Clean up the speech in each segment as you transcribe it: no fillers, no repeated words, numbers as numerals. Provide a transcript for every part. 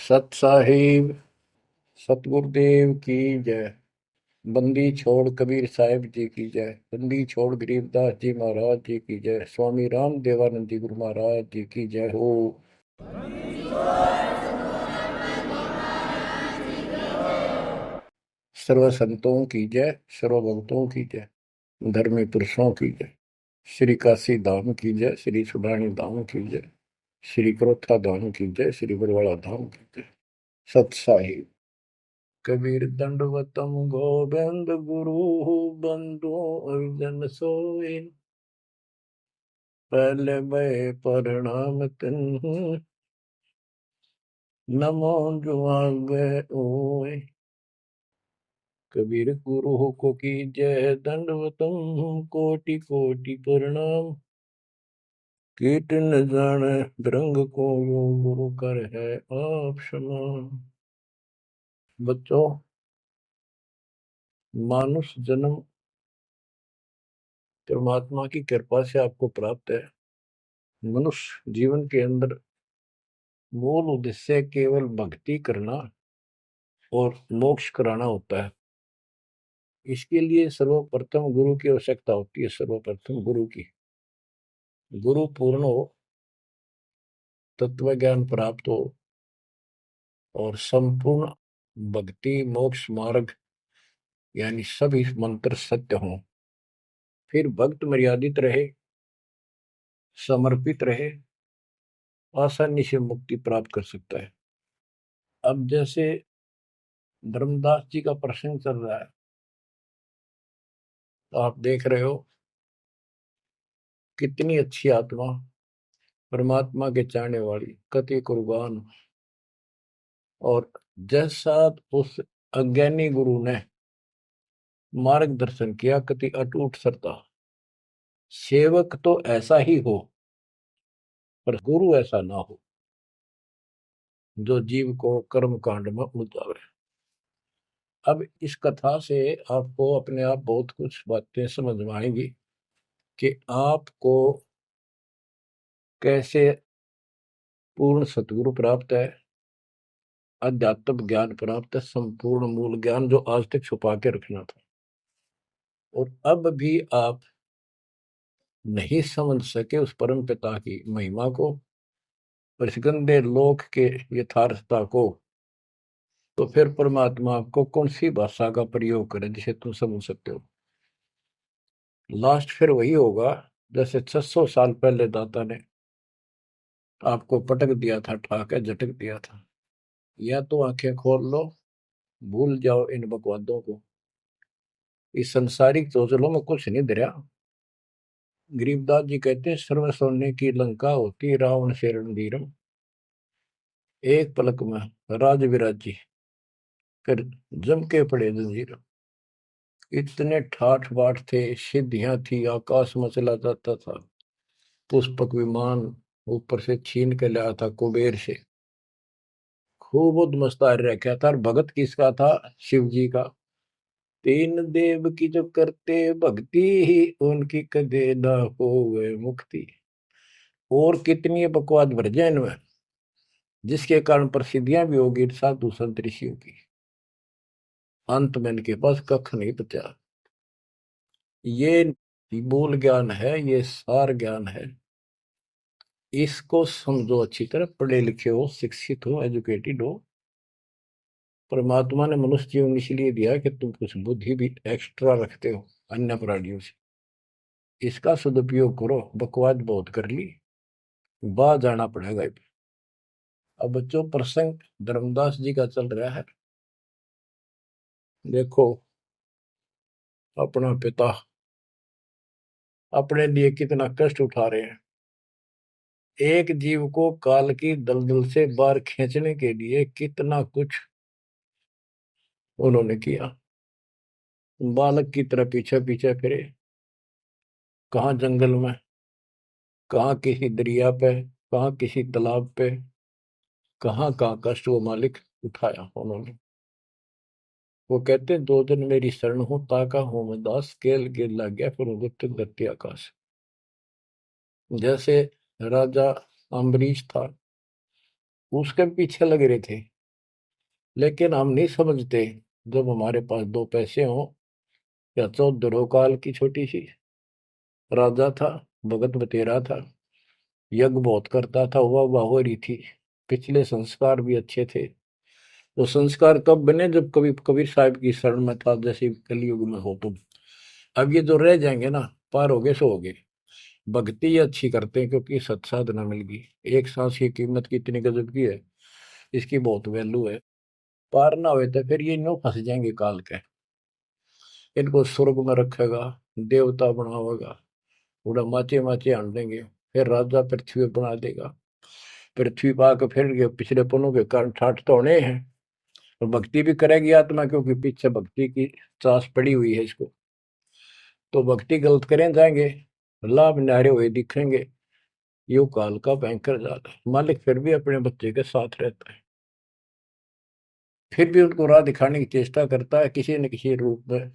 सत साहिब सतगुरुदेव की जय। बंदी छोड़ कबीर साहिब जी की जय। बंदी छोड़ गरीबदास जी महाराज जी की जय। स्वामी राम देवानंद जी गुरु महाराज जी की जय हो। सर्व संतों की जय, सर्व भक्तों की जय, धर्मी पुरुषों की जय। श्री काशी धाम की जय, श्री सुडानी धाम की जय, श्री क्रोथा धाम की जय, श्री बरवाड़ा धाम की जय। सत साहिब कबीर दंडवतम गोविंद गुरु बंधु अर्जन सोए। पहले मैं प्रणाम तिन नमो जुआगे ओए। कबीर गुरु को की जय, दंडवतम कोटि कोटि प्रणाम। कीट न जाने रंग को यो गुरु कर है आप समान। बच्चों, मानुष जन्म परमात्मा की कृपा से आपको प्राप्त है। मनुष्य जीवन के अंदर मूल उद्देश्य केवल भक्ति करना और मोक्ष कराना होता है। इसके लिए सर्वप्रथम गुरु की आवश्यकता होती है। सर्वप्रथम गुरु की, गुरु पूर्ण हो, तत्व ज्ञान प्राप्त हो और संपूर्ण भक्ति मोक्ष मार्ग यानी सभी मंत्र सत्य हों, फिर भक्त मर्यादित रहे, समर्पित रहे, आसानी से मुक्ति प्राप्त कर सकता है। अब जैसे धर्मदास जी का प्रसंग चल रहा है, तो आप देख रहे हो कितनी अच्छी आत्मा, परमात्मा के चाहने वाली, कति कुर्बान। और जैसा उस अज्ञानी गुरु ने मार्गदर्शन किया, कति अटूट श्रद्धा। सेवक तो ऐसा ही हो, पर गुरु ऐसा ना हो जो जीव को कर्म कांड में उलझावे। अब इस कथा से आपको अपने आप बहुत कुछ बातें समझ में आएंगी कि आपको कैसे पूर्ण सतगुरु प्राप्त है, अध्यात्म ज्ञान प्राप्त है, संपूर्ण मूल ज्ञान जो आज तक छुपा के रखना था। और अब भी आप नहीं समझ सके उस परम पिता की महिमा को, और इस गंदे लोक के यथार्थता को, तो फिर परमात्मा आपको कौन सी भाषा का प्रयोग करे जिसे तुम समझ सकते हो। लास्ट फिर वही होगा जैसे 600 साल पहले दाता ने आपको पटक दिया था, ठाके झटक दिया था। या तो आंखें खोल लो, भूल जाओ इन बकवादों को। इस संसारिक चोचलों में कुछ नहीं दरिया। गरीबदास जी कहते हैं, सर्व सोने की लंका होती रावण से रणधीरम। एक पलक में राज विराजी, फिर जम के पड़े जंजीर। इतने ठाठ बाट थे, सिद्धियां थी, आकाश में चला जाता था। पुष्पक विमान ऊपर से छीन के लाया था कुबेर से। खूब उद्मस्तार रखा था। और भगत किसका था? शिव जी का। तीन देव की जो करते भक्ति ही उनकी कदे न होवे मुक्ति। और कितनी बकवास भर जाए इनमें, जिसके कारण प्रसिद्धियां भी होगी साधु संत ऋषियों की। अंत में इनके पास कख नहीं बचा। ये मूल ज्ञान है, ये सार ज्ञान है। इसको समझो अच्छी तरह, पढ़े लिखे हो, शिक्षित हो, एजुकेटेड हो। परमात्मा ने मनुष्य जीवन इसलिए दिया कि तुम कुछ बुद्धि भी एक्स्ट्रा रखते हो अन्य प्राणियों से। इसका सदुपयोग करो। बकवास बहुत कर ली, बाहर जाना पड़ेगा। अब बच्चों, प्रसंग धर्मदास जी का चल रहा है। देखो, अपना पिता अपने लिए कितना कष्ट उठा रहे हैं। एक जीव को काल की दलदल से बाहर खींचने के लिए कितना कुछ उन्होंने किया। बालक की तरह पीछे पीछे फिरे, कहाँ जंगल में, कहाँ किसी दरिया पे, कहाँ किसी तालाब पे, कहाँ कहाँ कष्ट वो मालिक उठाया उन्होंने। वो कहते हैं, दो दिन मेरी शरण हो, ताका हूं मैं दास, केल गिर लग गया फिर गुप्त धरती आकाश। जैसे राजा अम्बरीश था, उसके पीछे लग रहे थे, लेकिन हम नहीं समझते, जब हमारे पास दो पैसे हों, या 14 काल की छोटी सी राजा था, भगत बतेरा था, यज्ञ बहुत करता था, वाह हो रही थी, पिछले संस्कार भी अच्छे थे। वो संस्कार कब बने? जब कभी कबीर साहब की शरण में था, जैसे कलयुग में हो तुम। अब ये जो रह जाएंगे ना, पार हो गए सो हो गए। भक्ति ये अच्छी करते हैं क्योंकि सत्साधना मिल गई। एक सांस की कीमत कितनी गजब की है, इसकी बहुत वैल्यू है। पार ना हुए तो फिर ये नो फंस जाएंगे काल के। इनको स्वर्ग में रखेगा, देवता बनावेगा, उड़ा माचे माचे आन देंगे, फिर राजा पृथ्वी पर बना देगा। पृथ्वी पा के फिर ये पिछड़ेपनों के कारण ठाठ तो होने हैं। और भक्ति भी करेगी आत्मा, क्योंकि पीछे भक्ति की चास पड़ी हुई है इसको। तो भक्ति गलत करें जाएंगे, लाभ नारे हुए दिखेंगे। यो काल का भयंकर जाल है। मालिक फिर भी अपने बच्चे के साथ रहता है, फिर भी उनको राह दिखाने की चेष्टा करता है, किसी न किसी रूप में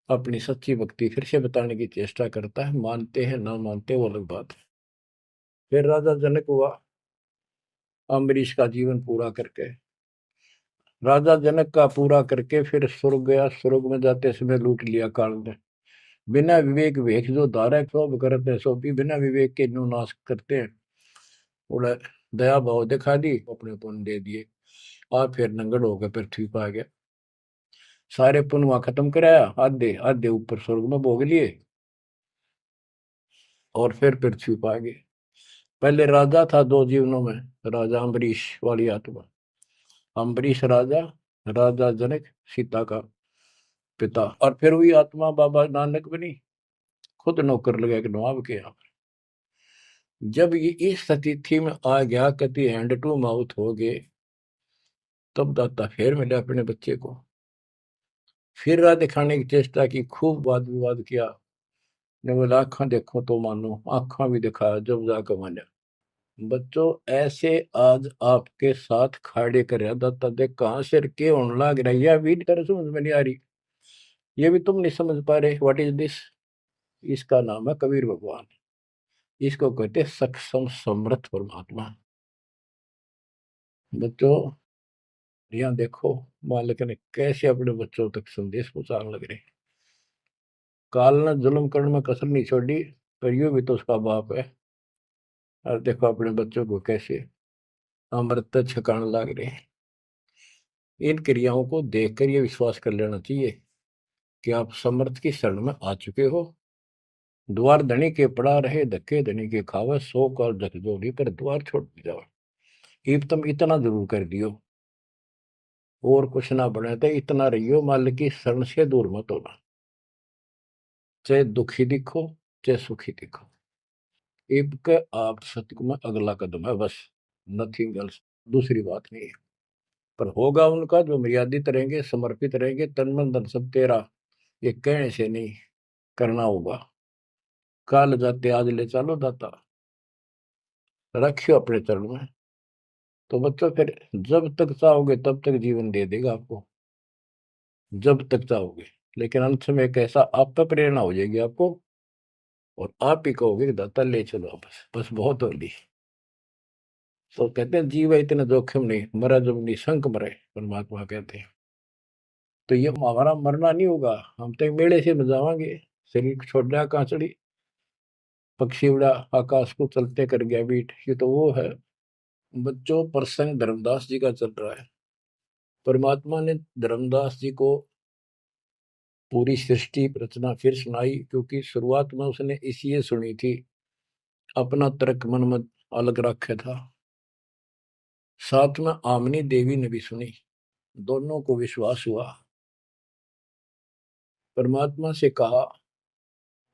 अपनी सच्ची भक्ति फिर से बताने की चेष्टा करता है। मानते हैं ना मानते वो अलग बात है। फिर राजा जनक हुआ अम्बरीश का जीवन पूरा करके। राजा जनक का पूरा करके फिर स्वर्ग गया। स्वर्ग में जाते समय लूट लिया काल ने। बिना विवेक वेख जो धारा सब करते सो भी बिना विवेक के न्यू नाश करते हैं। उड़ा दया भाव दिखा दी, अपने पुण्य दे दिए, और फिर नंगड़ होकर पृथ्वी पर आ गया। सारे पुण्य वहां खत्म कराया, आधे आधे ऊपर स्वर्ग में भोग लिए, और फिर पृथ्वी पर आ गए। पहले राजा था दो जीवनों में, राजा अम्बरीश वाली आत्मा। अम्बरीश राजा, राजा जनक सीता का पिता। और फिर वही आत्मा बाबा नानक बनी, खुद नौकर लगा के नवाब के यहाँ। जब ये इस स्थिति में आ गया, कति हैंड टू माउथ हो गए, तब दाता फिर मिले अपने बच्चे को। फिर राह दिखाने की चेष्टा की, खूब वाद विवाद किया। ने बोला आंखा देखो तो मानो, आंखा भी दिखाया, जब जाकर माना। बच्चों ऐसे आज आपके साथ खड़े कर दाता देख कहां से के होने लग रहा है, यह भी कर समझ में नहीं आ रही, ये भी तुम नहीं समझ पा रहे। What is this? इसका नाम है कबीर भगवान। इसको कहते हैं सक्षम समर्थ परमात्मा। बच्चों यहाँ देखो, मालिक ने कैसे अपने बच्चों तक संदेश पहुंचाने लग रहे। काल ने जुल्म करने में कसर नहीं छोड़ी, पर यूं भी तो उसका बाप है। और देखो अपने बच्चों को कैसे अमृत छकाने लग रहे हैं। इन क्रियाओं को देखकर ये विश्वास कर लेना चाहिए कि आप समर्थ की शरण में आ चुके हो। द्वार धनी के पड़ा रहे, धक्के धनी के खावे, 100 काल झकझोरी पर द्वार छोड़ जाओ। इब तुम इतना जरूर कर दियो, और कुछ ना बने तो इतना रहियो, मालिक की शरण से दूर मत होना। चाहे दुखी दिखो, चाहे सुखी दिखो, इब के आप सत्य में अगला कदम है बस, नथिंग एल्स। दूसरी बात नहीं है। पर होगा उनका जो मर्यादित रहेंगे, समर्पित रहेंगे, तन मन धन सब तेरा, ये कहने से नहीं, करना होगा। काल जाते आज ले चलो दाता, रखियो अपने चरण में। तो बच्चों फिर जब तक चाहोगे तब तक जीवन दे देगा आपको, जब तक चाहोगे। लेकिन अंत में एक ऐसा आप पर प्रेरणा हो जाएगी आपको, और आप ही कहोगे कि दाता ले चलो, बस बस बहुत होगी। तो कहते हैं जीव इतने जोखिम नहीं, मरा जब निशंक मरे, परमात्मा कहते हैं। तो ये हमारा मरना नहीं होगा, हम तो मेले से बजावांगे। शरीर छोड़ दिया कांचड़ी, पक्षी उड़ा आकाश को चलते कर गया बीट, ये तो वो है। बच्चों प्रसंग धर्मदास जी का चल रहा है। परमात्मा ने धर्मदास जी को पूरी सृष्टि रचना फिर सुनाई, क्योंकि शुरुआत में उसने इसलिए सुनी थी, अपना तर्क मन में अलग रखा था। साथ में आमनी देवी ने भी सुनी, दोनों को विश्वास हुआ। परमात्मा से कहा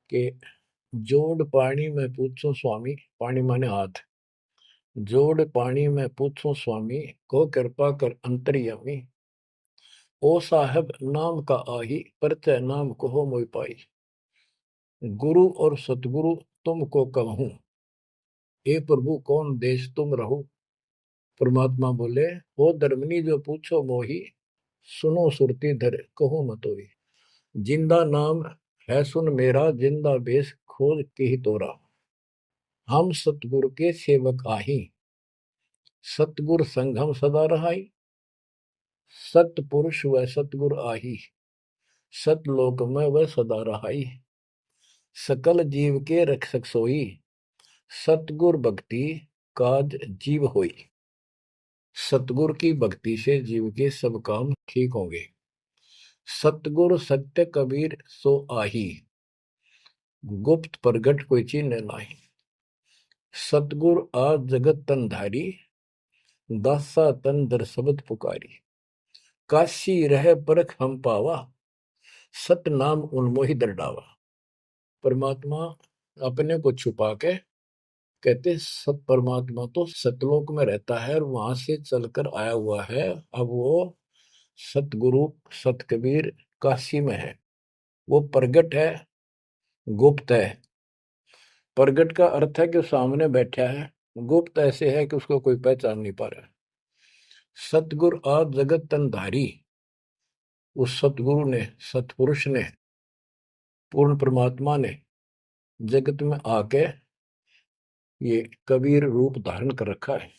कि जोड़ पानी में पूछो स्वामी, पानी माने हाथ, जोड़ पानी में पूछो स्वामी, को कृपा कर अंतर्यामी। ओ साहब नाम का आही, परचय नाम कहो मोय पाई। गुरु और सतगुरु तुमको कहूं, हे प्रभु कौन देश तुम रहो। परमात्मा बोले, ओ धर्मनी जो पूछो मोही, सुनो सुरती धर कहो मतोई। जिंदा नाम है सुन मेरा, जिंदा बेस खोज के ही तोरा। हम सतगुरु के सेवक आही, सतगुर संग हम सदा रहाई। सतपुरुष व सतगुर आही, सतलोक में वह सदा रहाई। सकल जीव के रक्षक सोई, सतगुर भक्ति काज जीव होई। सतगुर की भक्ति से जीव के सब काम ठीक होंगे। सतगुर सत्य कबीर सो आही, गुप्त प्रगट कोई चीज न नाही। सतगुर आज जगत तन धारी, दासा तन दर शब्द पुकारी। काशी रह परख हम पावा, सत नाम उन्मोहि दरडावा। परमात्मा अपने को छुपा के कहते सत परमात्मा तो सतलोक में रहता है और वहां से चलकर आया हुआ है। अब वो सतगुरु सत कबीर काशी में है। वो प्रगट है, गुप्त है। प्रगट का अर्थ है कि सामने बैठा है, गुप्त ऐसे है कि उसको कोई पहचान नहीं पा रहा। सतगुरु आज जगत तन धारी, उस सतगुरु ने, सतपुरुष ने, पूर्ण परमात्मा ने जगत में आके ये कबीर रूप धारण कर रखा है।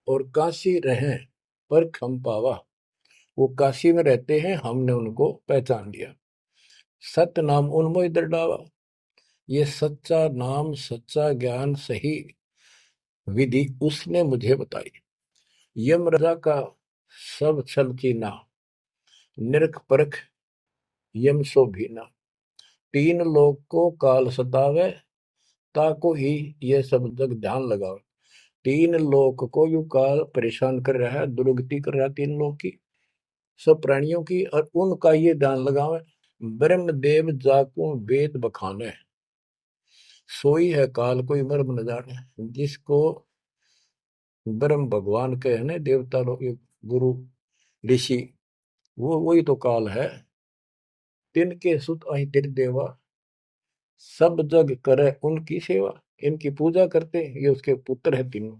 और काशी रहे पर खम पावा, वो काशी में रहते हैं, हमने उनको पहचान लिया। सत नाम उन्मोहि दरडावा, ये सच्चा नाम, सच्चा ज्ञान, सही विधि उसने मुझे बताई। यम राजा का सब छल कीना, निरख परख यम सो भीना। तीन लोग को काल सतावे, ताको ही ये सब जग ध्यान लगाओ। तीन लोग को यू काल परेशान कर रहा है, दुर्गति कर रहा है तीन लोग की, सब प्राणियों की, और उनका ये ध्यान लगावे। ब्रह्म देव जाकू वेद बखाने, सोई है काल कोई मर्म न जाने। जिसको ब्रह्म भगवान के है ना, देवता लोग, गुरु ऋषि, वो वही तो काल है। तिनके सुत अहि तिर देवा, सब जग करे उनकी सेवा। इनकी पूजा करते, ये उसके पुत्र है तीनों।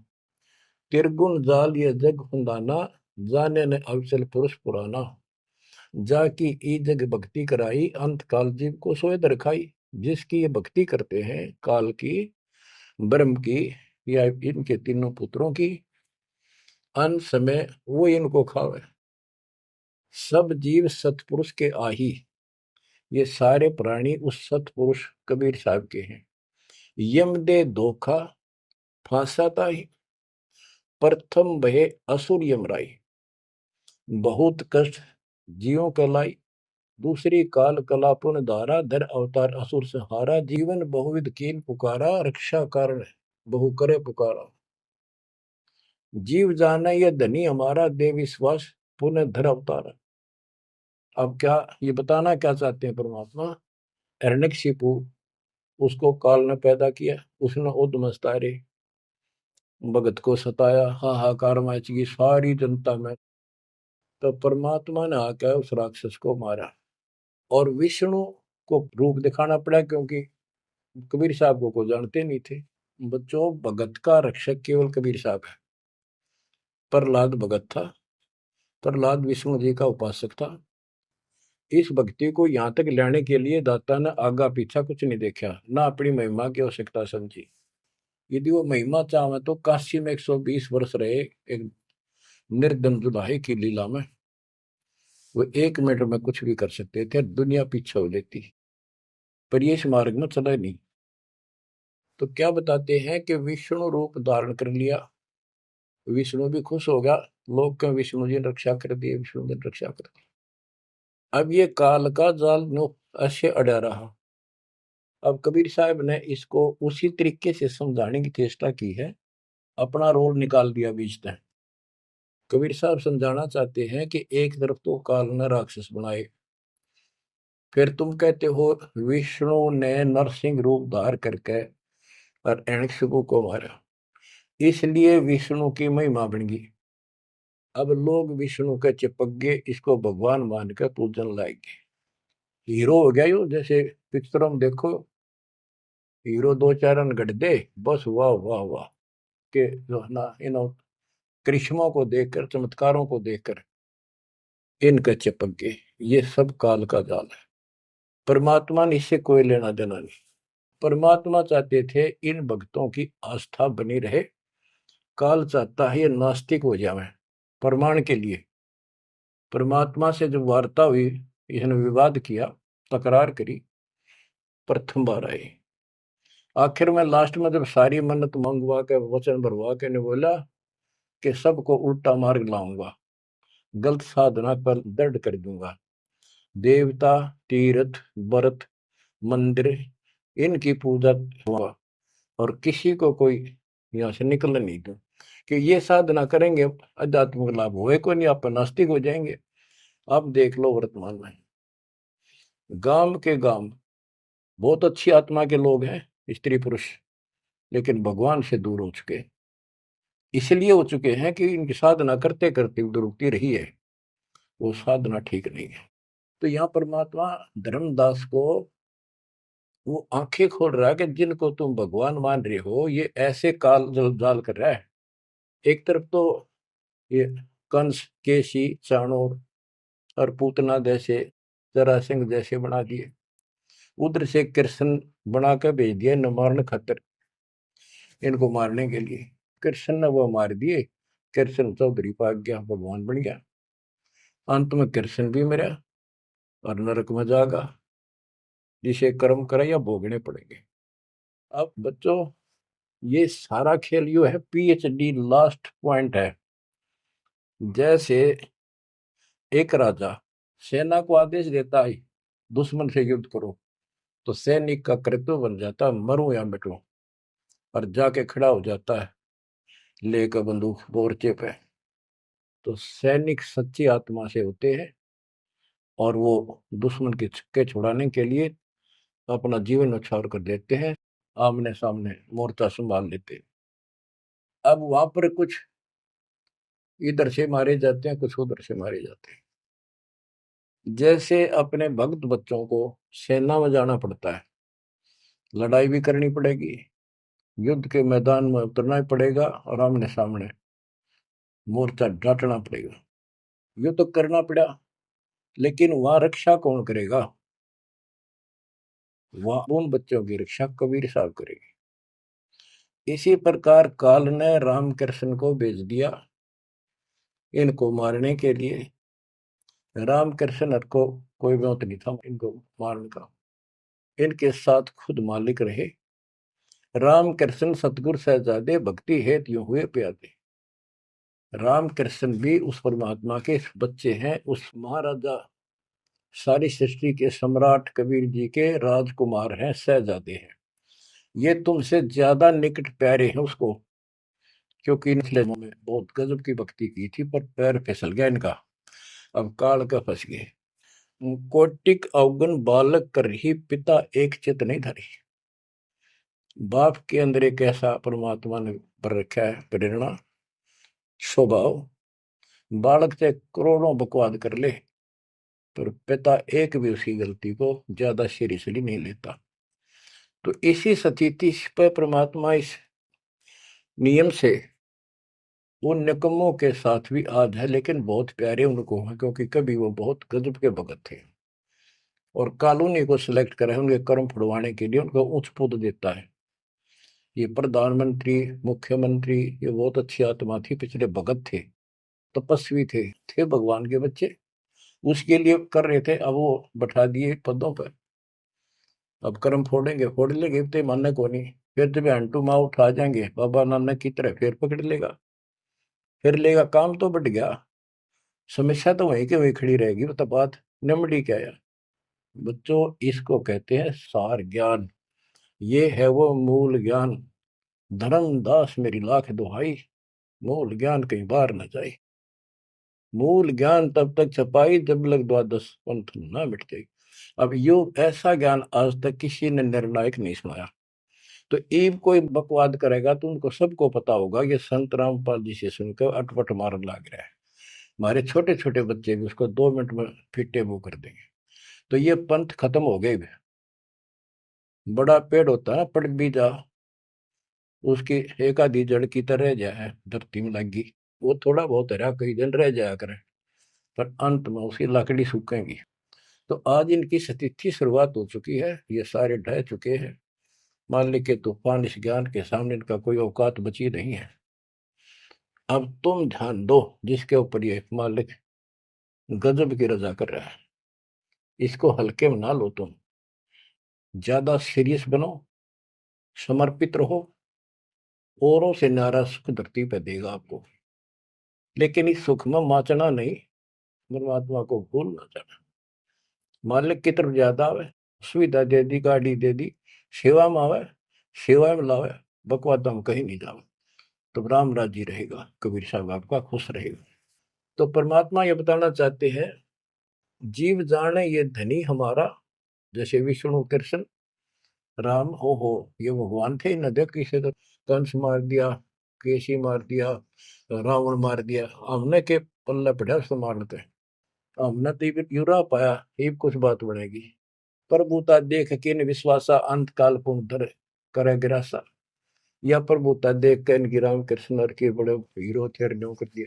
तिरगुण जाल ये जग हुंदाना, जाने ने अवचल पुरुष पुराना। जाकी ई जग भक्ति कराई, अंत काल जीव को सोए दरखाई। जिसकी ये भक्ति करते हैं, काल की, ब्रह्म की, या इनके तीनों पुत्रों की, अंत समय वो इनको खावे। सब जीव सतपुरुष के आही, ये सारे प्राणी उस सतपुरुष कबीर साहब के हैं। यम दे धोखा फांसाता ही, प्रथम बहे असुर यमराई। बहुत कष्ट जीवों का लाई, दूसरी काल कला पुन धारा। धर अवतार असुर से हारा, जीवन बहुविध कीन पुकारा। रक्षा कारण बहु करे पुकारा। जीव जाना ये धनी हमारा, दे विश्वास पुनः धर अवतारा। अब क्या ये बताना क्या चाहते हैं परमात्मा? हिरण्यकशिपु, उसको काल ने पैदा किया, उसने उद्मस्तारे भगत को सताया, हाहाकार मची सारी जनता में। तो परमात्मा ने आकर उस राक्षस को मारा और विष्णु को रूप दिखाना पड़ा, क्योंकि कबीर साहब को जानते नहीं थे। बच्चों, भगत का रक्षक केवल कबीर साहब है। प्रहलाद भगत था, प्रहलाद विष्णु जी का उपासक था। इस भक्ति को यहाँ तक लाने के लिए दाता ने आगा पीछा कुछ नहीं देखा, ना अपनी महिमा की आवश्यकता समझी। यदि वो महिमा चाहे तो काशी में 120 वर्ष रहे एक निर्धन जुलाहे की लीला में। वो 1 मिनट में कुछ भी कर सकते थे, दुनिया पीछे हो लेती, पर ये इस मार्ग में चला नहीं। तो क्या बताते हैं कि विष्णु रूप धारण कर लिया, विष्णु भी खुश हो गया। लोग क्यों विष्णु जी ने रक्षा कर दी, विष्णु जी ने रक्षा कर दी। अब ये काल का जाल नो ऐसे अड़ा रहा। अब कबीर साहब ने इसको उसी तरीके से समझाने की चेष्टा की है, अपना रोल निकाल दिया बीच में। कबीर साहब समझाना चाहते हैं कि एक तरफ तो काल ने राक्षस बनाए, फिर तुम कहते हो विष्णु ने नरसिंह रूप धार करके और हिरण्यकशिपु को मारा, इसलिए विष्णु की महिमा बन गई। अब लोग विष्णु के चिपक गए, इसको भगवान मान कर पूजन लाएंगे। हीरो हो गया यो, जैसे पिक्चरों में देखो हीरो 2 4 रन गढ़ दे, बस वाह वाह वाह के जो है ना, इन करिश्मों को देखकर, चमत्कारों को देखकर इनके चिपक गए। ये सब काल का जाल है, परमात्मा ने इससे कोई लेना देना नहीं। परमात्मा चाहते थे इन भक्तों की आस्था बनी रहे, काल चाहता है ये नास्तिक हो जाए प्रमाण के लिए। परमात्मा से जब वार्ता हुई, इसने विवाद किया, तकरार करी, प्रथम बार आई। आखिर में लास्ट में जब सारी मन्नत मंगवा के वचन भरवा के ने बोला कि सबको उल्टा मार्ग लाऊंगा, गलत साधना पर दृढ़ कर दूंगा, देवता, तीर्थ, व्रत, मंदिर, इनकी पूजा हुआ, और किसी को कोई यहाँ से निकलने नहीं दूं, कि ये साधना करेंगे आध्यात्मिक लाभ होए को नहीं, आप नास्तिक हो जाएंगे। अब देख लो वर्तमान में गांव के गांव बहुत अच्छी आत्मा के लोग हैं, स्त्री पुरुष, लेकिन भगवान से दूर हो चुके, इसलिए हो चुके हैं कि इनकी साधना करते करते दुरुक्ति रही है, वो साधना ठीक नहीं है। तो यहाँ परमात्मा धर्मदास को वो आंखें खोल रहा है कि जिनको तुम भगवान मान रहे हो ये ऐसे काल जाल कर रहा है। एक तरफ तो ये कंस, केसी, चाणूर और पूतना जैसे, जरासिंह जैसे बना दिए, उधर से कृष्ण बना कर भेज दिया न मारने खातर, इनको मारने के लिए। कृष्ण ने वो मार दिए, कृष्ण चौधरी पाक गया, भगवान बन गया। अंत में कृष्ण भी मरा और नरक में जागा, जिसे कर्म करे या भोगने पड़ेंगे। अब बच्चों ये सारा खेल यो है, पीएचडी लास्ट पॉइंट है। जैसे एक राजा सेना को आदेश देता है दुश्मन से युद्ध करो, तो सैनिक का कर्तव्य बन जाता है मरूं या मिटूं, और जाके खड़ा हो जाता है लेकर बंदूक मोर्चे पे। तो सैनिक सच्ची आत्मा से होते हैं और वो दुश्मन के छक्के छुड़ाने के लिए अपना जीवन न्यौछावर कर देते हैं, आमने सामने मोर्चा संभाल लेते हैं। अब वहां पर कुछ इधर से मारे जाते हैं, कुछ उधर से मारे जाते हैं। जैसे अपने भक्त बच्चों को सेना में जाना पड़ता है, लड़ाई भी करनी पड़ेगी, युद्ध के मैदान में उतरना ही पड़ेगा और आमने सामने मोर्चा डांटना पड़ेगा। युद्ध तो करना पड़ा, लेकिन वहां रक्षा कौन करेगा? वहां उन बच्चों की रक्षा कबीर साहब करेगी। इसी प्रकार काल ने रामकृष्ण को भेज दिया इनको मारने के लिए। रामकृष्ण को कोई मौत नहीं था इनको मारने का, इनके साथ खुद मालिक रहे। रामकृष्ण सतगुरु सहजादे भक्ति हेतु यूं हुए प्यादे। रामकृष्ण भी उस परमात्मा के बच्चे हैं, उस महाराजा सारी सृष्टि के सम्राट कबीर जी के राजकुमार हैं, सहजादे हैं। ये तुमसे ज्यादा निकट प्यारे हैं उसको, क्योंकि इनके में बहुत गजब की भक्ति की थी, पर पैर फिसल गया इनका, अब काल का फंस गए। कोटिक अवगुण बालक कर ही पिता एक चित नहीं धरी। बाप के अंदर एक ऐसा परमात्मा ने पर रखा है प्रेरणा, स्वभाव, बालक से करोड़ों बकवाद कर ले पर पिता एक भी उसकी गलती को ज्यादा सीरियसली नहीं लेता। तो इसी स्थिति पर परमात्मा इस नियम से उन निकमों के साथ भी आज है, लेकिन बहुत प्यारे उनको हैं, क्योंकि कभी वो बहुत गजब के भगत थे और कॉलोनी को सिलेक्ट करे उनके कर्म फुड़वाने के लिए, उनको उच्च पद देता है। ये प्रधानमंत्री, मुख्यमंत्री, ये बहुत अच्छी आत्मा थी, पिछले भगत थे, तपस्वी थे भगवान के बच्चे, उसके लिए कर रहे थे। अब वो बैठा दिए पदों पर, अब कर्म फोड़ेंगे, फोड़ लेंगे, तो मानने को नहीं। फिर जब हंटू माँ उठा जाएंगे बाबा नानक की तरह, फिर पकड़ लेगा, फिर लेगा। काम तो बढ़ गया, समस्या तो वहीं के वहीं खड़ी रहेगी। तो बात निमड़ी क्या है बच्चों, इसको कहते हैं सार ज्ञान। ये है वो मूल ज्ञान। धर्मदास मेरी लाख दुहाई, मूल ज्ञान कहीं बाहर न जाए। मूल ज्ञान तब तक छपाई जब लग द्वादश पंथ ना मिट जाए। अब यो ऐसा ज्ञान आज तक किसी ने निर्णायक नहीं सुनाया। तो ईब कोई बकवाद करेगा तो उनको सबको पता होगा ये संत रामपाल जी से सुनकर अटपट मारन लग रहा है। हमारे छोटे छोटे बच्चे भी उसको 2 मिनट में फिटे मुंह कर देंगे। तो ये पंथ खत्म हो गए। बड़ा पेड़ होता है, पड़ भी जा उसकी एक आधी जड़ की तरह रह जाए धरती में लगी, वो थोड़ा बहुत हरा कई दिन रह जाया करे, पर अंत में उसकी लकड़ी सूखेगी। तो आज इनकी स्थिति शुरुआत हो चुकी है, ये सारे ढह चुके हैं। मालिक के तूफान इस ज्ञान के सामने इनका कोई औकात बची नहीं है। अब तुम ध्यान दो जिसके ऊपर ये मालिक गजब की रजा कर रहा है। इसको हल्के में ना लो, तुम ज्यादा सीरियस बनो, समर्पित रहो, औरों से न्यारा सुख धरती पे देगा आपको। लेकिन इस सुख में माचना नहीं, परमात्मा को भूल ना जाना। मालिक की तरफ ज्यादा आवे, सुविधा दे दी, गाड़ी दे दी, सेवा में आवे, सेवा में लावे, बकवाद हम कहीं नहीं जावे, तो राम राजी रहेगा, कबीर साहब आपका खुश रहेगा। तो परमात्मा ये बताना चाहते हैं, जीव जाने ये धनी हमारा, जैसे विष्णु कृष्ण राम हो ये भगवान थे, न देख किसी तो कंस मार दिया, केसी मार दिया, रावण मार दिया, हमने के पल्ले पड़ा उसको मारते, हमने तो ये युरा पाया, ये कुछ बात बनेगी। प्रभुता देख के इन विश्वासा, अंत काल पुनः करे गिरासा। या प्रभुता देख के इनकी राम कृष्ण और के बड़े हीरो थे, कर दिया,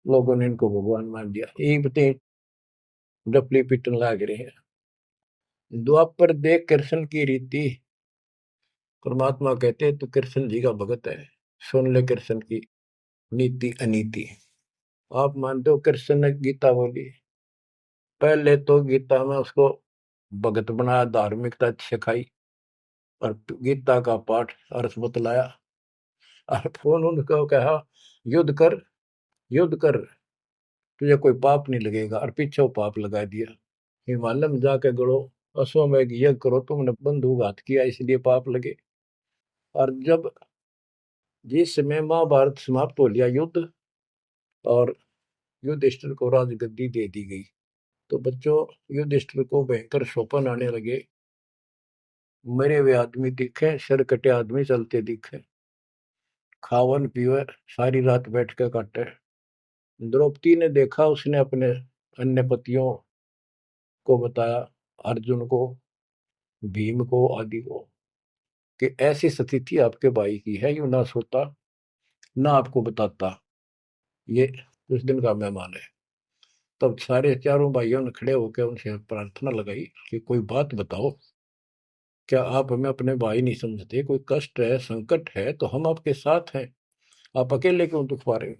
लोगों ने इनको भगवान मान दिया। यही बते डपली पिटन लाग रहे हैं। द्वापर देख कृष्ण की रीति, परमात्मा कहते हैं तू कृष्ण जी का भगत है, सुन ले कृष्ण की नीति अनीति। आप मानते हो कृष्ण ने गीता बोली, पहले तो गीता में उसको भगत बनाया, धार्मिकता सिखाई, और गीता का पाठ अर्थ बतलाया, और फोन उनको कहा युद्ध कर, युद्ध कर, तुझे कोई पाप नहीं लगेगा, और पीछे वो पाप लगा दिया। हिमालय में जाके गड़ो, अश्वमेघ यज्ञ करो, तुमने बंधुघात किया इसलिए पाप लगे। और जब जिस समय महाभारत समाप्त हो लिया युद्ध, और युधिष्ठिर को राजगद्दी दे दी गई, तो बच्चों युधिष्ठिर को भयंकर शोपन आने लगे, मरे हुए आदमी दिखे, सिर कटे आदमी चलते दिखे, खावन पीवे सारी रात बैठ के काटे। द्रौपदी ने देखा, उसने अपने अन्य पतियों को बताया, अर्जुन को, भीम को, आदि को, कि ऐसी स्थिति आपके भाई की है, यू ना सोता ना आपको बताता, ये उस दिन का मेहमान है। तब सारे चारों भाइयों ने खड़े होकर उनसे प्रार्थना लगाई कि कोई बात बताओ, क्या आप हमें अपने भाई नहीं समझते? कोई कष्ट है, संकट है तो हम आपके साथ हैं, आप अकेले क्यों दुख पा रहे हो?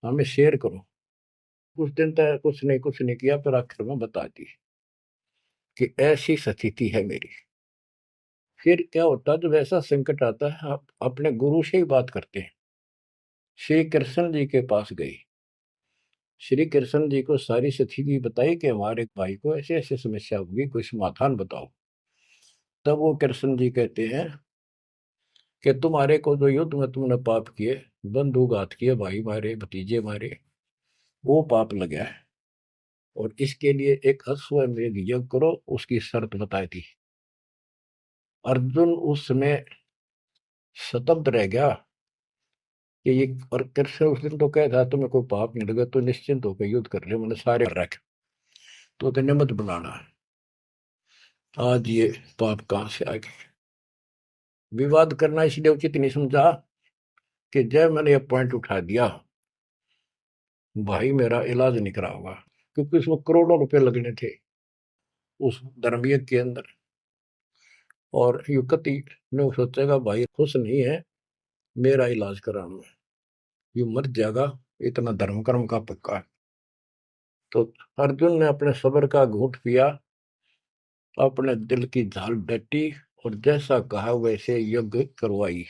हमें शेयर करो। कुछ दिन तक कुछ नहीं किया, फिर आखिर में बता दी कि ऐसी स्थिति है मेरी। फिर क्या होता, जब ऐसा संकट आता है, आप अपने गुरु से ही बात करते हैं। श्री कृष्ण जी के पास गई, श्री कृष्ण जी को सारी स्थिति बताई कि हमारे भाई को ऐसे ऐसे समस्या होगी, कोई समाधान बताओ। तब वो कृष्ण जी कहते हैं कि तुम्हारे को जो युद्ध में तुमने पाप किए, बंधुघात किए, भाई मारे, भतीजे मारे, वो पाप लगा है, और इसके लिए एक अश्वमेध यज्ञ करो, उसकी शर्त बताई थी। अर्जुन उस समय स्तब्ध रह गया कि ये, और कृष्ण उस दिन तो कह था तुम्हें कोई पाप नहीं लगा तो निश्चिंत होकर युद्ध कर रहे, मैंने सारे रख, तो तेने मत बुलाना। आज ये पाप कहां से आ गए? विवाद करना इसलिए उचित नहीं समझा कि जब मैंने ये पॉइंट उठा दिया, भाई मेरा इलाज नहीं करा होगा, क्योंकि उसमें करोड़ों रुपए लगने थे उस धर्मयज्ञ के अंदर। और युवती ने सोचेगा भाई खुश नहीं है मेरा इलाज कराना है, ये मर जाएगा, इतना धर्म कर्म का पक्का है। तो अर्जुन ने अपने सब्र का घूंट पिया, अपने दिल की झाल डटी, और जैसा कहा वैसे यज्ञ करवाई।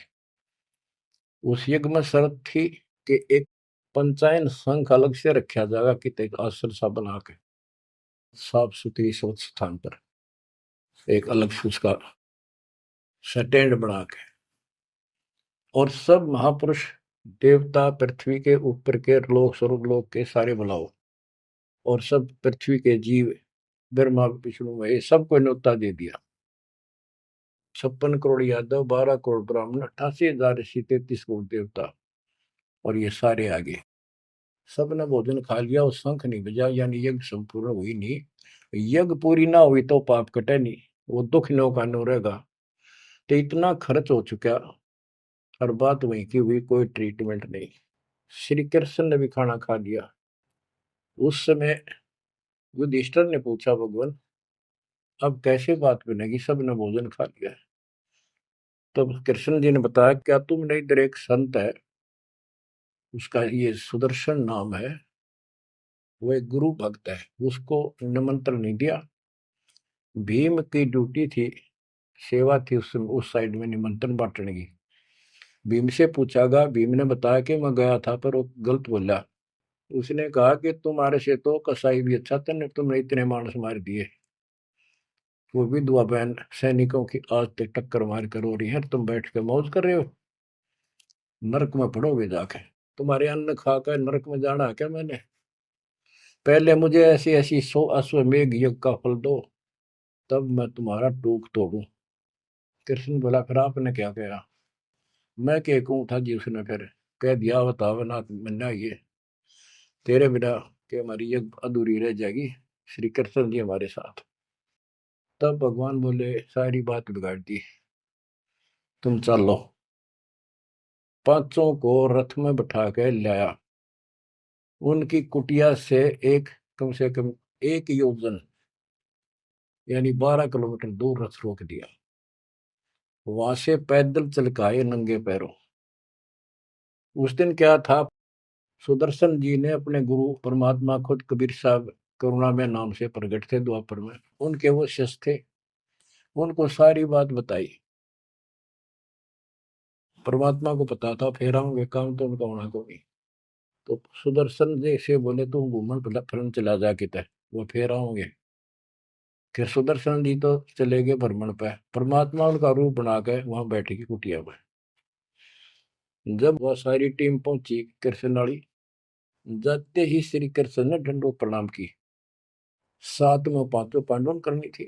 उस यज्ञ में शर्त थी कि एक पंचायन संघ अलग से रखा जाएगा, कि एक आश्रम सा बना के साफ सुथरी स्वच्छ स्थान पर एक अलग से उसका स्टैंड बना के, और सब महापुरुष, देवता, पृथ्वी के ऊपर के लोक, स्वर्गलोक के सारे बुलाओ, और सब पृथ्वी के जीव, ब्रह्मा विष्णु महेश, सबको न्योता दे दिया। 56 करोड़ यादव, 12 करोड़ ब्राह्मण, 88,000 ऋषि, 33 करोड़ देवता, और ये सारे आगे। सबने भोजन खा लिया, और शंख नहीं बजा, यानी यज्ञ संपूर्ण हुई नहीं। यज्ञ पूरी ना हुई तो पाप कटे नहीं, वो दुख नो का नो रहेगा। तो इतना खर्च हो चुका, और बात वहीं की हुई, कोई ट्रीटमेंट नहीं। श्री कृष्ण ने भी खाना खा लिया। उस समय युधिष्ठिर ने पूछा, भगवान अब कैसे बात बनेगी, सबने भोजन खा लिया है। तब कृष्ण जी ने बताया, क्या तुमने इधर एक संत है, उसका ये सुदर्शन नाम है, वो एक गुरु भक्त है, उसको निमंत्रण नहीं दिया। भीम की ड्यूटी थी, सेवा थी उस साइड में निमंत्रण बांटने की। भीम से पूछागा, भीम ने बताया कि मैं गया था पर वो गलत बोला। उसने कहा कि तुम्हारे से तो कसाई भी अच्छा था, तुमने इतने मानस मार दिए। वो विधवा बहन सैनिकों की आज तक टक्कर मार कर हो रही है, तुम बैठ के मौज कर रहे हो। नरक में पड़ोगे जाके, तुम्हारे अन्न खाकर नरक में जाना है क्या मैंने? पहले मुझे ऐसी ऐसी 100 अश्वमेघ यज्ञ का फल दो, तब मैं तुम्हारा टूक तोड़ू। कृष्ण बोला, फिर आपने क्या कहा? मैं क्या कहूँ था जी? उसने फिर कह दिया, बताओ ना मन्ना, ये तेरे बिना के हमारी यज्ञ अधूरी रह जाएगी, श्री कृष्ण जी हमारे साथ। तब भगवान बोले, सारी बात बिगाड़ दी, तुम चलो। पांचों को रथ में बैठा के लाया। उनकी कुटिया से एक, कम से कम 1 योजन, यानी 12 किलोमीटर दूर रथ रोक दिया। वहां से पैदल चल के आए नंगे पैरों। उस दिन क्या था, सुदर्शन जी ने अपने गुरु परमात्मा खुद कबीर साहब करुणा में नाम से प्रकट थे द्वापर में, उनके वो शिष्य थे। उनको सारी बात बताई। परमात्मा को पता था फेरा होंगे काम तो उनका होना को नहीं। तो सुदर्शन जी से बोले, तुम घूमन फिरन चला जा किते, वो फेरा होंगे। कि सुदर्शन जी तो चले गए भ्रमण पे, परमात्मा उनका रूप बना के वहां बैठेगी कुटिया में। जब वह सारी टीम पहुंची कृष्ण वाली, जाते ही श्री कृष्ण ने दंडोत प्रणाम की। साथ में पांचों पांडवों करनी थी।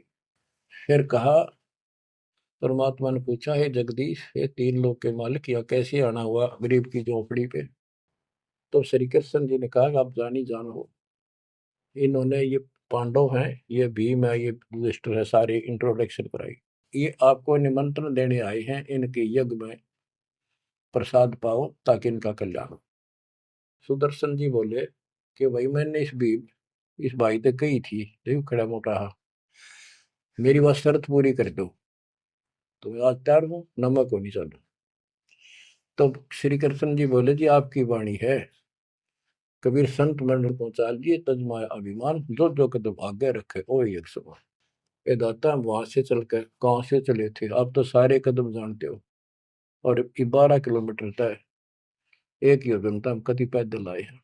फिर कहा, परमात्मा ने पूछा, हे जगदीश, हे तीन लोक के मालिक, यह कैसे आना हुआ गरीब की झोपड़ी पे? तो श्री कृष्ण जी ने कहा, आप जानी जान हो, इन्होंने ये पांडव हैं, ये भीम है, ये युधिष्ठिर है, सारी इंट्रोडक्शन कराई। ये आपको निमंत्रण देने आए हैं, इनके यज्ञ में प्रसाद पाओ ताकि इनका कल्याण हो। सुदर्शन जी बोले कि भाई मैंने इस भाई तक कही थी, देखो खड़ा मोटा हा, मेरी वह शर्त पूरी कर दो तो मैं आज तैयार हूँ, नमक हो नहीं चलो। तो श्री कृष्ण जी बोले, जी आपकी वाणी है, कबीर संत मंडल पहुंचा दिए तजमाया अभिमान, जो जो कदम आगे रखे ओ एक समान। ये दाता, हम वहां से चलकर कहाँ से चले थे, आप तो सारे कदम जानते हो, और 12 किलोमीटर तय, 1 योजन तक हम कति पैदल आए हैं।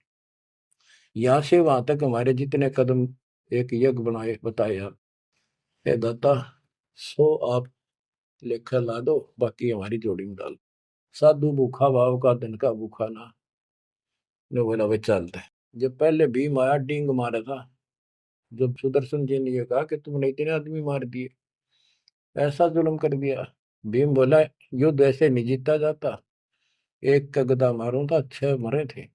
यहाँ से वहां तक हमारे जितने कदम एक यज्ञ बनाए बताए आप, हे दाता, 100 आप लेखा ला दो, बाकी हमारी जोड़ी में डाल। साधु भूखा भाव का धन का भूखा ना, ने बोला वे चलते हैं। जब पहले भीम आया डींग मारा था, जब सुदर्शन जी ने ये कहा कि तुमने इतने आदमी मार दिए, ऐसा जुल्म कर दिया। भीम बोला, युद्ध ऐसे नहीं जीता जाता, एक का गदा मारूं था 6 मरे थे।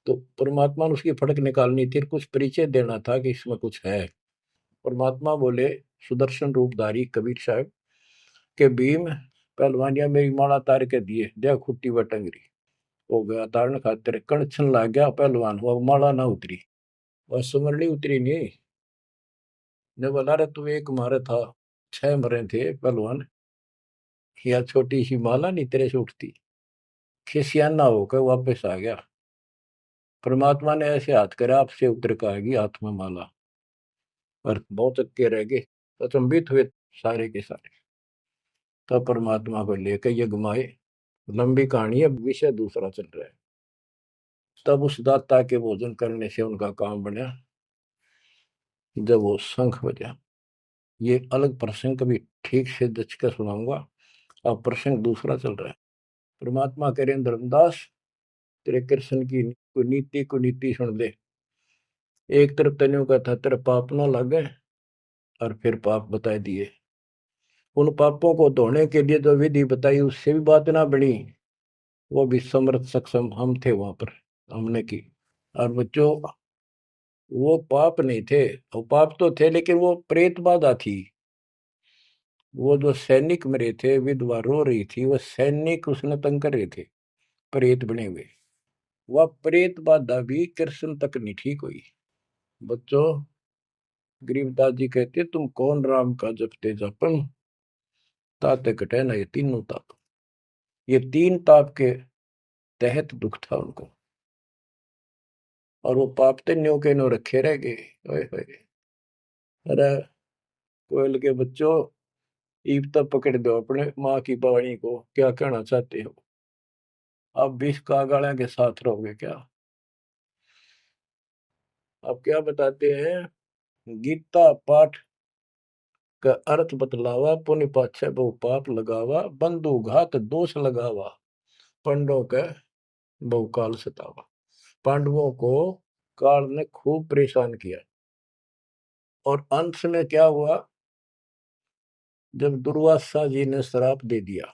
तो परमात्मा ने उसकी फड़क निकालनी थी, कुछ परिचय देना था कि इसमें कुछ है। परमात्मा बोले, सुदर्शन रूपधारी कबीर साहब के भीम, पहलवानिया मेरी माला तार के दिए, देख खुट्टी व टंगरी। हो गया तारण खातिर कणछन लाग गया पहलवान, वो माला ना उतरी, वह सुमरनी उतरी नहीं। ने बोला, रे तू एक मारे था, 6 मरे थे पहलवान, या छोटी सी माला नहीं तेरे से उठती। खिसियाना होकर वापस आ गया। परमात्मा ने ऐसे हाथ करे, आपसे उतर कर आएगी हाथ में माला, और बहुत अक्के रह गए, अचंभित हुए सारे के सारे। तब परमात्मा को लेकर ये घुमाए। लंबी कहानी है, विषय दूसरा चल रहा है। तब उस दाता के भोजन करने से उनका काम बना, जब वो शंख बजा। ये अलग प्रसंग कभी ठीक से जच कर सुनाऊंगा, अब प्रसंग दूसरा चल रहा है। परमात्मा कह रहे धर्मदास, तेरे कृष्ण की नीति कुनीति सुन ले। एक तरफ तेने का था तेरे पाप ना लगे, और फिर पाप बताए दिए। उन पापों को धोने के लिए जो विधि बताई उससे भी बात ना बनी, वो भी समर्थ सक्षम हम थे वहां पर, हमने की। और बच्चों, वो पाप नहीं थे, वो पाप तो थे लेकिन वो प्रेत बाधा थी। वो जो सैनिक मरे थे, विधवा रो रही थी, वो सैनिक उसने तंग कर रहे थे, प्रेत बने हुए। वह प्रेत बाधा भी कृष्ण तक नहीं ठीक हुई। बच्चों, गरीबदास जी कहते, तुम कौन राम का जपते जपन, ताते कटे ना ये तीनों ताप। ये 3 ताप के तहत दुख था उनको। और वो पाप ते न्यो के न्यो रखे रह गए। ओए होए। अरे कोयल के बच्चों, ईब तक पकड़ दो अपने माँ की वाणी को, क्या कहना चाहते हो? अब भी कागाड़ा के साथ रहोगे क्या? अब क्या बताते हैं? गीता पाठ का अर्थ बतलावा, पुण्य पाछे बहु पाप लगावा, बंधु घात दोष लगावा, पंडों के बहुकाल सतावा। पांडवों को काल ने खूब परेशान किया, और अंत में क्या हुआ? जब दुर्वासा जी ने श्राप दे दिया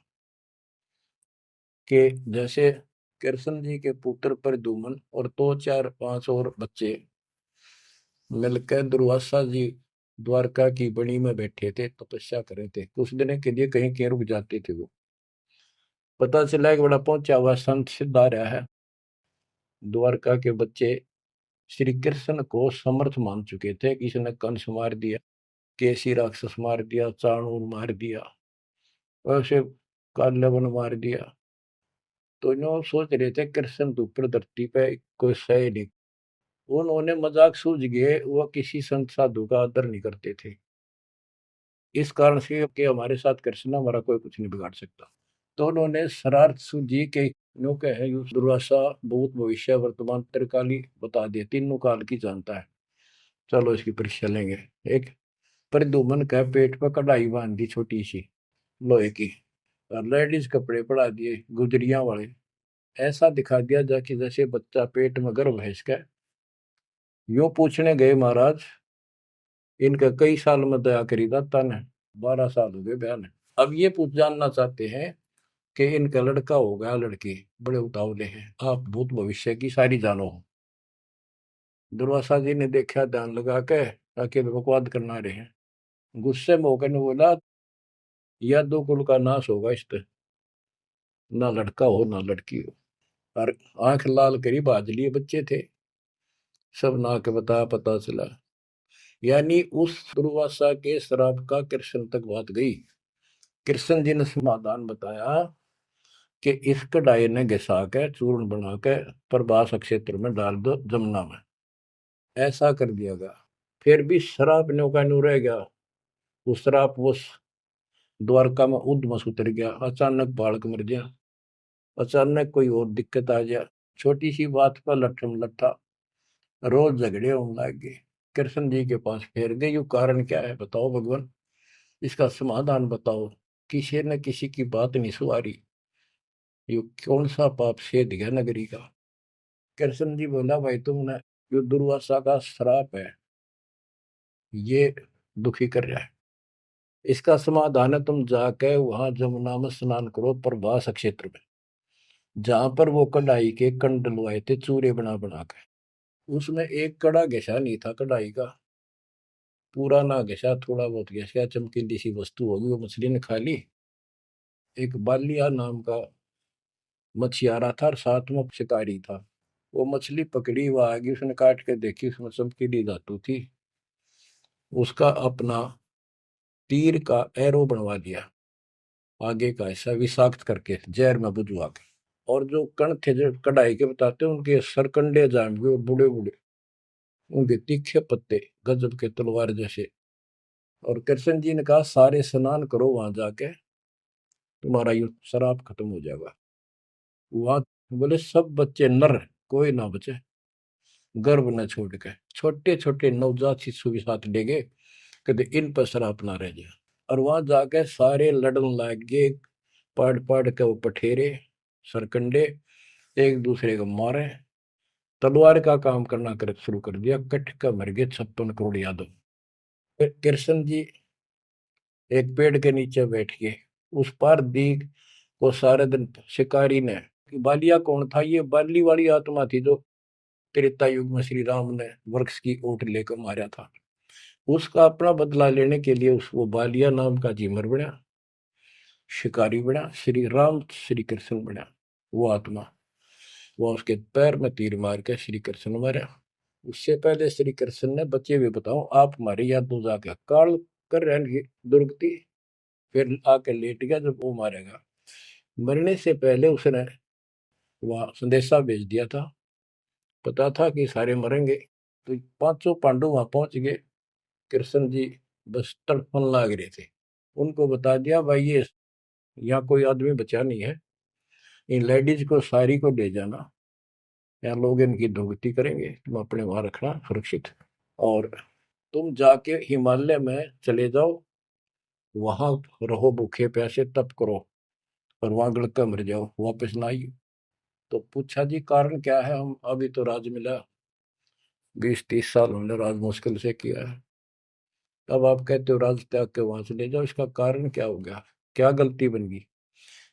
कि जैसे कृष्ण जी के पुत्र प्रद्युम्न और दो चार पांच और बच्चे मिलकर दुर्वासा जी द्वारका की बनी में बैठे थे, तपस्या कर रहे थे, कुछ दिन के लिए कहीं कहीं रुक जाते थे। वो पता चला कि बड़ा पहुंचा हुआ संत सिद्ध आ रहा है। द्वारका के बच्चे श्री कृष्ण को समर्थ मान चुके थे। किसी ने कंस मार दिया, केसी राक्षस मार दिया, चाणूर मार दिया, वैसे काल्यवन मार दिया। तो इन सोच रहे थे कृष्ण तो ऊपर धरती पे कोई सही नहीं। उन्होंने मजाक सूझ गए, वह किसी संत साधु का आदर नहीं करते थे, इस कारण से कि हमारे साथ कृष्ण हमारा कोई कुछ नहीं बिगाड़ सकता। तो उन्होंने शरारत सूझी के नो कहे दुर्वासा भूत भविष्य वर्तमान त्रिकाली बता दिए, तीनों काल की जानता है, चलो इसकी परीक्षा लेंगे। एक प्रद्युम्न का पेट पर कढ़ाई बांध दी छोटी सी लोहे की, और लेडीज कपड़े पड़ा दिए गुजरिया वाले, ऐसा दिखा दिया जाके जैसे बच्चा पेट में गर्भ है इसका। यूं पूछने गए महाराज, इनका कई साल में दया करी दाता ने? 12 साल हो गए बयान। अब ये पूछ जानना चाहते हैं कि इनका लड़का हो गया लड़की, बड़े उतावले हैं, आप भूत भविष्य की सारी जानो हो। दुर्वासा जी ने देखा ध्यान लगा के, ताकि बकवाद करना रहे हैं। गुस्से में होकर ने बोला, यह दो कुल का नाश होगा इस पे, ना लड़का हो ना लड़की हो। और आंख लाल करी बाज लिए बच्चे थे, सब ना के बता पता चला। यानी उस दुर्वासा के श्राप का कृष्ण तक बात गई। कृष्ण जी ने समाधान बताया कि इस कढ़ाई ने घिसा के चूर्ण बना के प्रभास क्षेत्र में डाल दो जमुना में, ऐसा कर दिया गया। फिर भी श्राप न्यो का न्यू रह गया। वो श्राप वो द्वारका में उद्मस उतर गया, अचानक बालक मर गया, अचानक कोई और दिक्कत आ गया, छोटी सी बात पर लट्ठम लट्ठा, रोज झगड़े होने लग गए। कृष्ण जी के पास फिर गए, यू कारण क्या है बताओ भगवान, इसका समाधान बताओ। किसी न किसी की बात नहीं सुहारी, यू कौन सा पाप सेध गया नगरी का? कृष्ण जी बोला, भाई तुमने, जो दुर्वासा का श्राप है ये दुखी कर रहा है, इसका समाधान है तुम जाके वहां जमुना में स्नान करो प्रभास क्षेत्र में, जहां पर वो कढ़ाई के कंड डलवाए थे चूरे बना बना के। उसमें एक कड़ा घिसा नहीं था कढ़ाई का, पूरा ना घिसा, थोड़ा बहुत घिसा, चमकीली सी वस्तु होगी, वो मछली ने खा ली। एक बालिया नाम का मछियारा था और साथ में शिकारी था। वो मछली पकड़ी, वो आ गई, उसने काट के देखी, उसमें चमकीली धातु थी। उसका अपना तीर का एरो बनवा दिया, आगे का हिस्सा विषाक्त करके जहर में बुझवा के। और जो कण थे जो कढ़ाई के बताते हैं, उनके सरकंडे जाम गए, और बूढ़े बूढ़े उनके तीखे पत्ते गजब के तलवार जैसे। और कृष्ण जी ने कहा, सारे स्नान करो वहां जाके, तुम्हारा ये शराब खत्म हो जाएगा। वहां बोले सब बच्चे नर, कोई ना बचे, गर्भ न छोड़ के, छोटे छोटे नवजात शिशु भी साथ ले गए, कहते इन पर शराब ना रह जाए। और वहां जाके सारे लड़न लग गए, पढ़ पढ़ के वो पठेरे सरकंडे एक दूसरे को मारे, तलवार का काम करना कर शुरू कर दिया। कट का मर गए 56 करोड़ यादव। फिर कृष्ण जी एक पेड़ के नीचे बैठ गए, उस पार दीख को सारे दिन शिकारी ने, बालिया कौन था? ये बाली वाली आत्मा थी जो त्रेता युग में श्री राम ने वृक्ष की ओट लेकर मारा था। उसका अपना बदला लेने के लिए उस वो बालिया नाम का जीमर बना, शिकारी बना, श्री राम श्री कृष्ण बना। वो आत्मा, वो उसके पैर में तीर मार के श्री कृष्ण मारा। उससे पहले श्री कृष्ण ने, बच्चे भी बताओ आप हमारी याद दो जाके काल कर रहे दुर्गति, फिर आके लेट गया जब वो मारेगा। मरने से पहले उसने वह संदेशा भेज दिया था पता था कि सारे मरेंगे, तो पांचों पांडव वहां पहुंच गए। कृष्ण जी बस तड़पन लाग रहे थे। उनको बता दिया भाई ये यहाँ कोई आदमी बचा नहीं है, इन लेडीज को सारी को ले जाना, यहाँ लोग इनकी दुर्गति करेंगे, तुम अपने वहां रखना सुरक्षित, और तुम जाके हिमालय में चले जाओ, वहां रहो भूखे प्यासे तप करो, और वहां गड़का मर जाओ, वापस ना आइए। तो पूछा जी कारण क्या है, हम अभी तो राज मिला, 20-30 साल हमने राज मुश्किल से किया है, अब आप कहते हो राज त्याग के वहां से ले जाओ, इसका कारण क्या हो गया, क्या गलती बन गई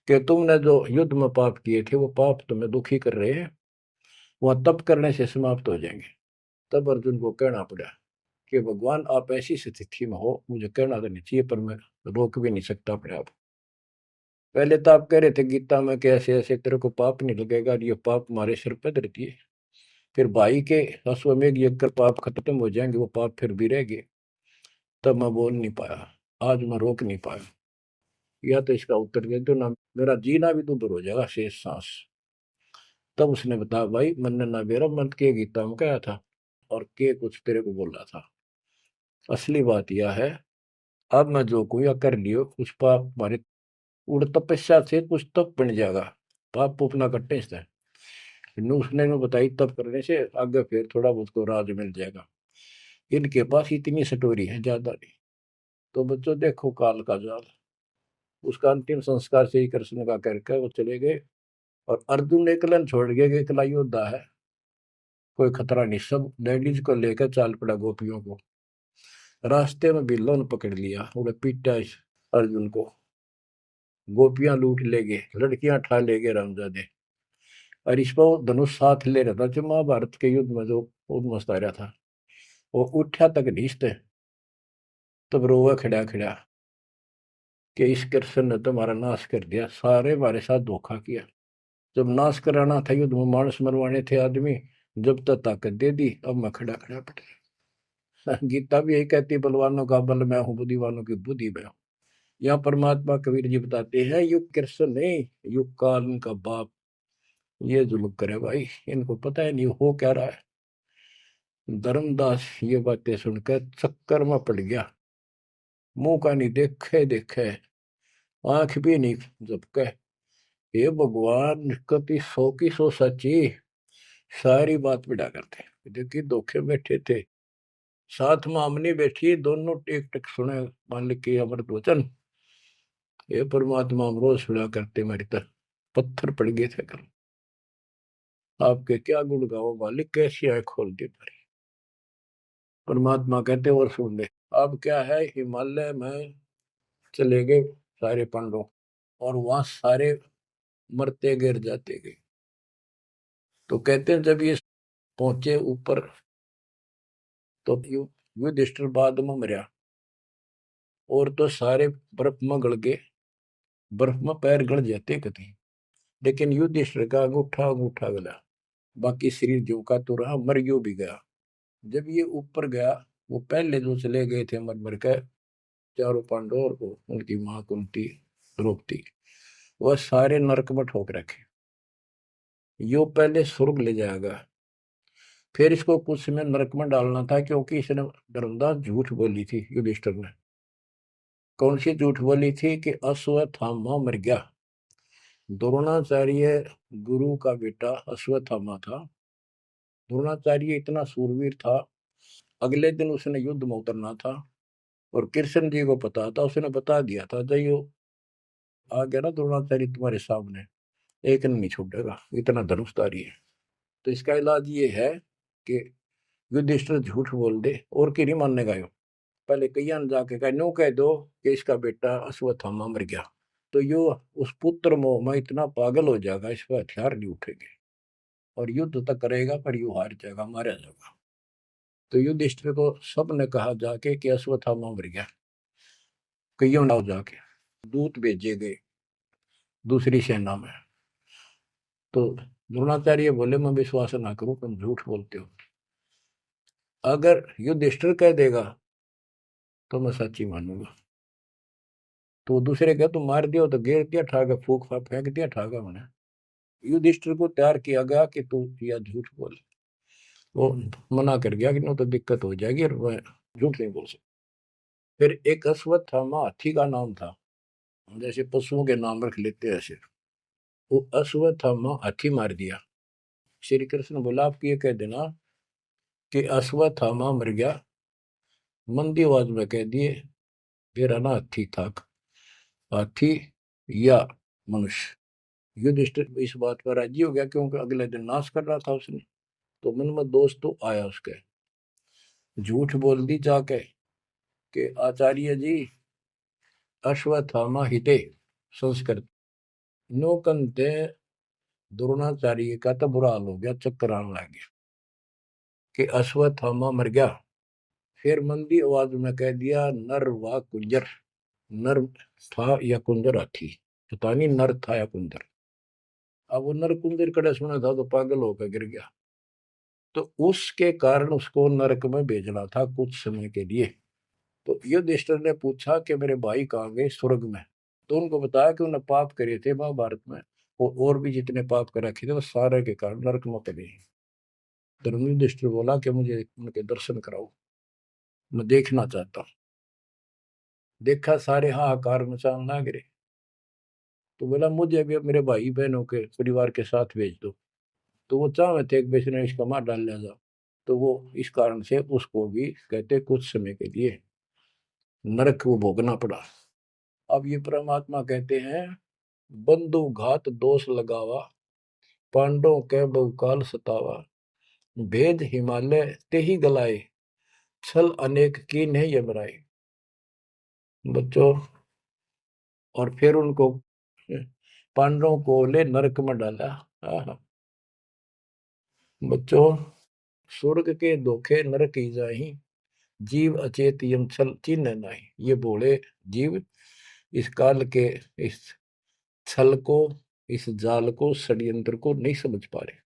कि तुमने जो युद्ध में पाप किए थे वो पाप तुम्हें दुखी कर रहे हैं, वह तप करने से समाप्त हो जाएंगे। तब अर्जुन को कहना पड़ा कि भगवान आप ऐसी स्थिति में हो, मुझे कहना तो नहीं चाहिए पर मैं रोक भी नहीं सकता अपने आप। पहले तो आप कह रहे थे गीता में कि ऐसे ऐसे तेरे को पाप नहीं लगेगा, और ये पाप हमारे सिर पे धरती है, फिर भाई के अश्वमेध यज्ञ कर पाप खत्म हो जाएंगे, वो पाप फिर भी रह गए। तब मैं बोल नहीं पाया, आज मैं रोक नहीं पाया, या तो इसका उत्तर दे दो ना, मेरा जीना भी दूभर हो जाएगा शेष सांस। तब उसने बताया भाई मैंने ना मेरा मन के गीता में कहा था, और के कुछ तेरे को बोला था। असली बात यह है, अब मैं जो कोई कर लियो कुछ पाप हमारे उड़ तपस्या से कुछ तप बन जाएगा, पाप पूप ना कटने से। उसने में बताई तप करने से आगे फिर थोड़ा बहुत को राज मिल जाएगा, इनके पास इतनी स्टोरी है ज्यादा नहीं। तो बच्चों देखो काल का जाल, उसका अंतिम संस्कार श्री कृष्ण का करके वो चले गए, और अर्जुन ने एकलन छोड़ गया कि एकला योद्धा है, कोई खतरा नहीं, सब लेडीज को लेकर चाल पड़ा गोपियों को। रास्ते में बिल्लो ने पकड़ लिया, उन्हें पीटा इस अर्जुन को, गोपियां लूट ले गए, लड़कियां ठा ले गए रामजादे, और इस पर धनुष साथ ले रहा था जो महाभारत के युद्ध में जो उद्मस्त आ रहा था, वो उठा तक नीचते, तब रोवा खड़ा खड़ा कि इस कृष्ण ने तुम्हारा नाश कर दिया, सारे हमारे साथ धोखा किया, जब नाश कराना था युद्ध में मानस मरवाने थे आदमी, जब तक ताकत दे दी, अब मैं खड़ा खड़ा पड़। गीता भी यही कहती है, बलवानों का बल मैं हूँ, बुद्धिवानों की बुद्धि मैं हूँ। यहाँ परमात्मा कबीर जी बताते हैं युग कृष्ण नहीं, युग काल इनका बाप ये जुल्म करे भाई, इनको पता है नहीं हो क्या रहा है। धर्मदास ये बातें सुनकर चक्कर में पड़ गया, मुंह का नहीं देखे देखे, आंख भी नहीं झपके, ये भगवान कभी 100 की 100 सच्ची, सारी बात बिड़ा करते। देखिए धोखे बैठे थे, साथ में हमने बैठी, दोनों टेक टेक सुने मालिक के अमृत वचन, ये परमात्मा हम रोज सुना करते, मेरी तरह पत्थर पड़ गए थे कल, आपके क्या गुण गाओ मालिक, कैसी आंख खोल दी पर। परमात्मा कहते और सुन ले। अब क्या है, हिमालय में चले गए सारे पांडव, और वहां सारे मरते गिर जाते गए। तो कहते हैं जब ये पहुंचे ऊपर, तो युधिष्ठिर बाद में मरा, और तो सारे बर्फ में गड़ गए, बर्फ में पैर गड़ जाते कहीं, लेकिन युधिष्ठिर का अंगूठा अंगूठा गला, बाकी शरीर जो का तो रहा, मर गयो भी गया। जब ये ऊपर गया, वो पहले जो चले गए थे मर मर के, चारों पांडव और उनकी मां कुंती द्रौपदी, वह सारे नरक में ठोक रखे। यो पहले स्वर्ग ले जाएगा, फिर इसको कुछ समय नरक में डालना था, क्योंकि इसने धर्मदास झूठ बोली थी युधिष्ठिर ने। कौन सी झूठ बोली थी कि अश्वत्थामा मर गया। द्रोणाचार्य गुरु का बेटा अश्वत्थामा था, द्रोणाचार्य इतना सूरवीर था, अगले दिन उसने युद्ध में उतरना था, और कृष्ण जी को पता था, उसने बता दिया था जयो आ गया ना द्रोणाचार्य तुम्हारे सामने, एक नहीं छूटेगा, इतना धनुषधारी है। तो इसका इलाज ये है कि युधिष्ठिर झूठ बोल दे, और की नहीं मानने का यो, पहले कईयान जाके कह नो कह दो कि इसका बेटा अश्वत्थामा मर गया, तो यो उस पुत्र मोह में इतना पागल हो जाएगा, इस पर हथियार नहीं उठेंगे, और युद्ध तक करेगा पर यू हार जाएगा, मारा जाएगा। तो युधिष्ठिर को सबने कहा जाके कि अश्वत्थामा मर गया, कईयों ने जाके दूत भेजे गए दूसरी सेना में। तो द्रोणाचार्य बोले मैं विश्वास ना करूं, तुम झूठ बोलते हो, अगर युधिष्ठिर कह देगा तो मैं सच्ची मानूंगा। तो दूसरे कह तुम मार दियो, तो गिर दिया ठागा, फूक फाक फेंक दिया ठागा मैंने। युधिष्ठिर को तैयार किया गया कि तू यह झूठ बोल, वो मना कर गया कि ना तो दिक्कत हो जाएगी और मैं झूठ नहीं बोल सकता। फिर एक अश्वत्थामा हाथी का नाम था, जैसे पशुओं के नाम रख लेते हैं ऐसे। वो अश्वत्थामा हाथी मार दिया। श्री कृष्ण बोला आप ये कह देना कि अश्वत्थामा मर गया, मंदी आवाज में कह दिए मेरा ना हाथी था, हाथी या मनुष्य। युधिष्ठिर इस बात पर राजी हो गया क्योंकि अगले दिन नाश कर रहा था उसने। तो मन में दोस्त तो आया उसके, झूठ बोल दी जाके कि आचार्य जी अश्वत्थामा हिते संस्कृत नौकंते द्रोणाचार्य का तो बुरा हाल हो गया, चक्कर आने लग गया कि अश्वत्थामा मर गया। फिर मंदी आवाज में कह दिया नर व कुंजर। नर था या कुंजर हाथी, पता नहीं नर था या कुंजर। अब वो नर कुंजर कड़े सुना था तो पागल होकर गिर गया। तो उसके कारण उसको नरक में भेजना था कुछ समय के लिए। तो युधिष्ठिर ने पूछा कि मेरे भाई कहाँ गए? स्वर्ग में। तो उनको बताया कि उन्होंने पाप करे थे महाभारत में, और भी जितने पाप कर रखे थे वो सारे के कारण नरक में पड़े। धर्म युधिष्ठिर बोला कि मुझे उनके दर्शन कराओ, मैं देखना चाहता हूँ। देखा सारे हाहाकार मचाने लग रहे। तो बोला मुझे भी अब मेरे भाई बहनों के परिवार के साथ भेज दो। तो वो चाहे थे कि बेचने इसका मार डाल लिया जाओ। तो वो इस कारण से उसको भी कहते कुछ समय के लिए नरक को भोगना पड़ा। अब ये परमात्मा कहते हैं बंधु घात दोष लगावा, पांडवों के बहुकाल सतावा, भेद हिमालय ते ही गलाए, छल अनेक की नहीं यमराए। बच्चों, और फिर उनको पांडवों को ले नरक में डाला। आहा। बच्चों, स्वर्ग के धोखे नरक ही जाही, जीव अचेत यम छल चिन्ह नाही। ये बोले जीव इस काल के इस छल को, इस जाल को, षड्यंत्र को नहीं समझ पा रहे।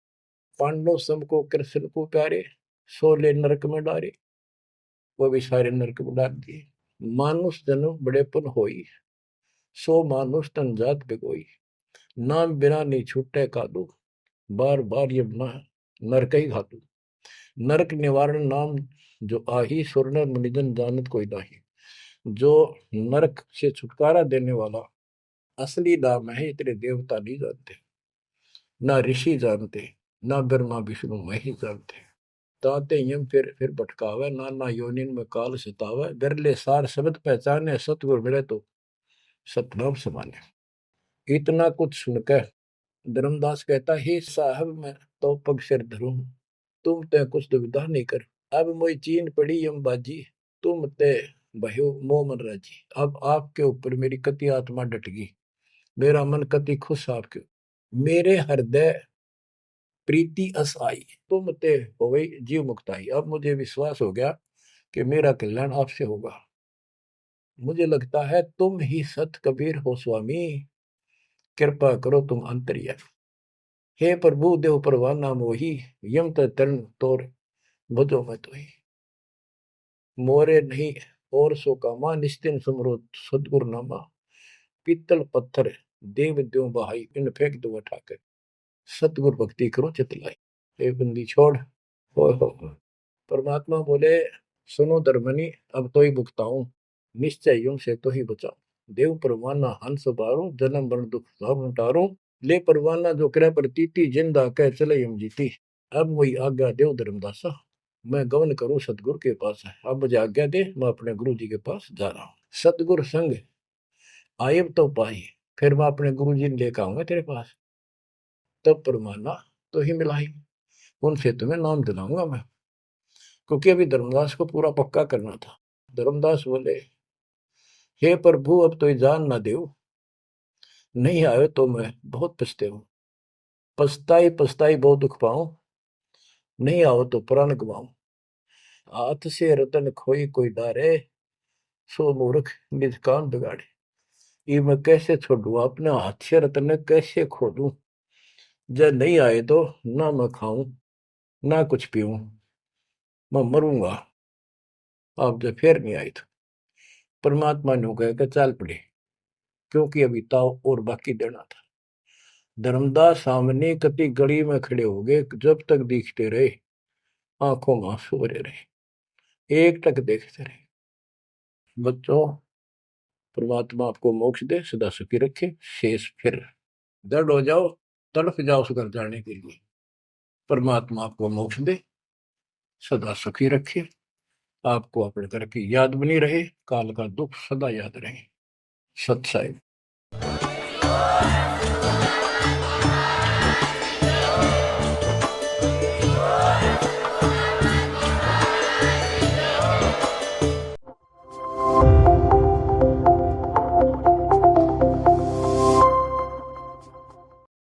पांडव सम को कृष्ण को प्यारे, सोले नरक में डारे, वो भी सारे नरक में डाल दिए। मानुष जन्म बड़ेपन होई, सो मानुष तन जात बिगोई, नाम बिना नहीं छूटे कादू, बार बार ये नरक ही घातू। नरक निवारण नाम जो आही, सुरनर मुनिजन जानत कोई नाही। जो नरक से छुटकारा देने वाला असली नाम है, इतने देवता नहीं जानते, ना ऋषि जानते, ना ब्रह्मा विष्णु महेश जानते। ताते यम फिर भटकावे, नाना योनिन में काल सतावे, बिरले सार शब्द पहचाने, सतगुर मिले तो सतनाम समाने। इतना कुछ सुनकर धर्मदास कहता हे साहब मैं तो पग सिर धरूं, तुम ते कुछ दुविधा नहीं कर। अब मोई चीन पड़ी यम बाजी, तुम ते भयो मोह मन राजी। अब आपके ऊपर मेरी कति आत्मा डट गई, मेरा मन कति खुश आपके। मेरे हृदय प्रीति अस आई, तुम ते हो गई जीव मुक्ताई। अब मुझे विश्वास हो गया कि मेरा कल्याण आपसे होगा। मुझे लगता है तुम ही सत कबीर हो स्वामी, कृपा करो तुम अंतर्यामी। हे प्रभु देव परवाना मोही, यम तरण तोर भजो मैं तो ही। मोरे नहीं और सो कामा, निस्तिन सुमरो सदगुरु नामा। पीतल पत्थर देव द्यो बहाई, इन फेंक दो उठाकर, सतगुरु भक्ति करो चितलाई। ए बंदी छोड़। हो। परमात्मा बोले सुनो धर्मनी, अब तो ही भुगताऊं, निश्चय यूं से तो ही बचाऊं। देव परवाना हंस बारो, जन्म मरण दुख सब टारो। ले परवाना जो करे प्रतीति, जिंदा कह चले यम जीती। अब वही आज्ञा देव धर्मदासा, मैं गमन करूं सतगुरु के पास है। अब मुझे आज्ञा दे, मैं अपने गुरु जी के पास जा रहा हूँ। सतगुरु संग आयब तो पाई, फिर मैं अपने गुरु जी ने लेकर आऊंगा तेरे पास। तब परमाना तो ही मिलाई, उनसे तुम्हें नाम दिलाऊंगा मैं। क्योंकि अभी धर्मदास को पूरा पक्का करना था। धर्मदास बोले हे प्रभु अब तो जान ना दे, नहीं आए तो मैं बहुत पछते हूँ। पछताई पछताई बहुत दुख पाऊं, नहीं आओ तो प्राण गवाऊं। हाथ से रतन खोई कोई डारे, सो मूर्ख निज कान बिगाड़े। ये मैं कैसे छोड़ू, अपने हाथ से रतन कैसे खो दूं। जब नहीं आए तो ना मैं खाऊं ना कुछ पीऊं, मैं मरूंगा। आप जब फिर नहीं आए तो परमात्मा ने कहा कि चल पड़े, क्योंकि अभी ताव और बाकी देना था। धर्मदास सामने कति गली में खड़े हो गए, जब तक दिखते रहे आंखों में आंसू भरे रहे, एक टक देखते रहे। बच्चों, परमात्मा आपको मोक्ष दे, सदा सुखी रखे, शेष फिर दृढ़ हो जाओ, तड़फ जाओ उस घर जाने के लिए। परमात्मा आपको मोक्ष दे, सदा सुखी रखे, आपको अपने घर की याद बनी रहे, काल का दुख सदा याद रहे। सत्साई।